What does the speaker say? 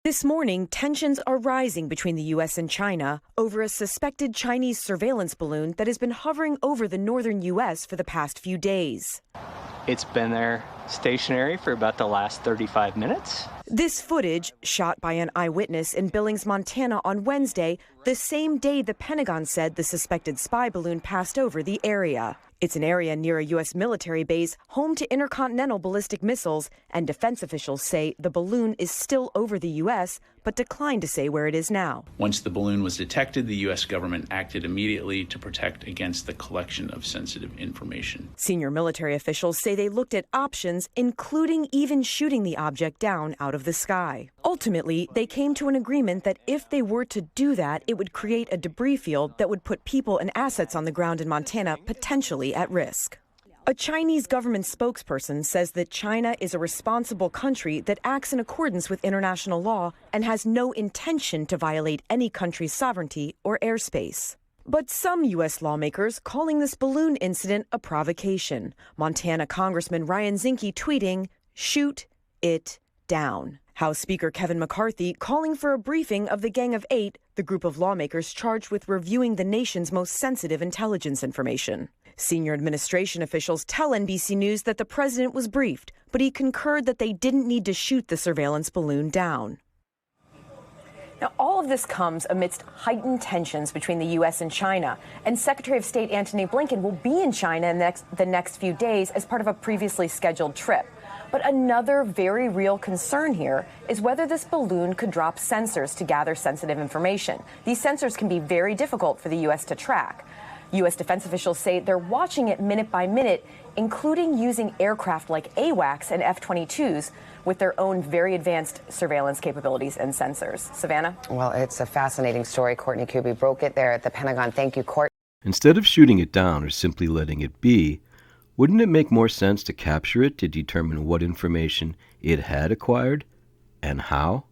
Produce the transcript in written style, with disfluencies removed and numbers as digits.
This morning, tensions are rising between the U.S. and China over a suspected Chinese surveillance balloon that has been hovering over the northern U.S. for the past few days. It's been there stationary for about the last 35 minutes. This footage, shot by an eyewitness in Billings, Montana on Wednesday, the same day the Pentagon said the suspected spy balloon passed over the area. It's an area near a U.S. military base home to intercontinental ballistic missiles, and defense officials say the balloon is still over the U.S., but declined to say where it is now. Once the balloon was detected, the U.S. government acted immediately to protect against the collection of sensitive information. Senior military officials say they looked at options, including even shooting the object down out of the sky. Ultimately, they came to an agreement that if they were to do that, it would create a debris field that would put people and assets on the ground in Montana potentially at risk. A Chinese government spokesperson says that China is a responsible country that acts in accordance with international law and has no intention to violate any country's sovereignty or airspace. But some U.S. lawmakers calling this balloon incident a provocation. Montana Congressman Ryan Zinke tweeting, "Shoot it down." House Speaker Kevin McCarthy calling for a briefing of the Gang of Eight, the group of lawmakers charged with reviewing the nation's most sensitive intelligence information. Senior administration officials tell NBC News that the president was briefed, but he concurred that they didn't need to shoot the surveillance balloon down. Now, all of this comes amidst heightened tensions between the U.S. and China, and Secretary of State Antony Blinken will be in China in the next few days as part of a previously scheduled trip. But another very real concern here is whether this balloon could drop sensors to gather sensitive information. These sensors can be very difficult for the U.S. to track. U.S. defense officials say they're watching it minute by minute, including using aircraft like AWACS and F-22s with their own very advanced surveillance capabilities and sensors. Savannah? Well, it's a fascinating story. Courtney Kuby broke it there at the Pentagon. Thank you, Court. Instead of shooting it down or simply letting it be, wouldn't it make more sense to capture it to determine what information it had acquired and how?